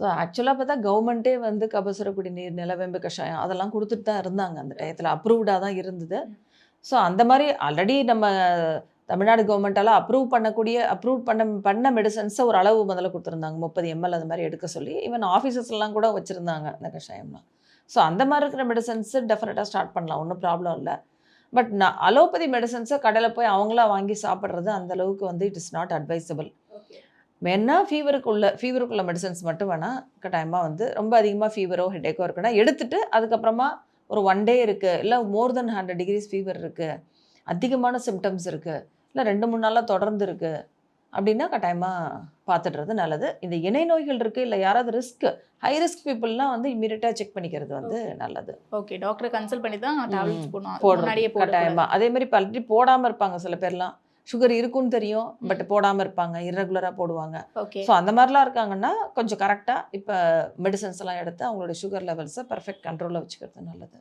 So ஆக்சுவலா பார்த்தா கவர்மெண்ட்டே வந்து கபசுர குடிநீர், நிலவேம்பு கஷாயம் அதெல்லாம் குடுத்துட்டு தான் இருந்தாங்க அந்த டயத்துல. அப்ரூவ்டா தான் இருந்தது. ம். ஸோ அந்த மாரி ஆல்ரெடி நம்ம தமிழ்நாடு கவர்மெண்ட்டால அப்ரூவ் பண்ண மெடிசின்ஸ ஒரு அளவு முதல்ல குடுத்துருந்தாங்க. 30 எம்எல் அது மாரி எடுக்க சொல்லி. ஈவன் ஆஃபீஸஸ்லாம் கூட வச்சிருந்தாங்க அந்த கஷாயம்லாம். ஸோ அந்த மாரி இருக்கிற மெடிசின்ஸ் டெஃபினட்டா ஸ்டார்ட் பண்ணலாம். ஒண்ணும் ப்ராப்ளம் இல்ல. பட் அலோபதி மெடிசின்ஸ கடையில போய் அவங்களா வாங்கி சாப்பிடுறது அந்த அளவுக்கு வந்து it is not advisable. Okay. வேணா ஃபீவருக்குள்ள மெடிசின்ஸ் மட்டும் வேணா கட்டாயமா வந்து ரொம்ப அதிகமா ஃபீவரோ, ஹெட்டேக்கோ இருக்குன்னா எடுத்துட்டு அதுக்கப்புறமா ஒரு 1 டே இருக்கு. இல்ல மோர் தென் 100 டிகிரீஸ் ஃபீவர் இருக்கு. அதிகமான சிம்ப்டம்ஸ் இருக்கு. இல்ல 2, 3 நாளா தொடர்ந்து இருக்கு. அப்டின்னா கட்டாயமா பார்த்துடுறது நல்லது. இந்த இணை நோய்கள் இருக்கு, இல்ல யாராவது ஹை ரிஸ்க் பீப்பிள்லாம் வந்து இம்மீடியட்டா செக் பண்ணிக்கிறது வந்து ஓகே. நல்லது. ஓகே. டாக்டர கன்சல்ட் பண்ணி தான் ம். டேப்லெட்ஸ் போடணும். அதுக்கு போடுறது. முன்னாடியே போடக்கூடாது. கட்டாயமா. அதே மாரி ஆல்ரெடி போடாம இருப்பாங்க சில பேர்லாம். சுகர் இருக்குன்னு தெரியும். பட் ம். போடாம இருப்பாங்க. இர்ரெகுலரா போடுவாங்க. ஓகே. ஸோ அந்த மாரிலாம் இருக்காங்கன்னா, கொஞ்சம் கரெக்ட்டா இப்ப மெடிசின்ஸ்லாம் எடுத்து அவங்களுடைய சுகர் லெவல்ஸ பெர்ஃபெக்ட் கண்ட்ரோல்ல வச்சுக்கிறது நல்லது.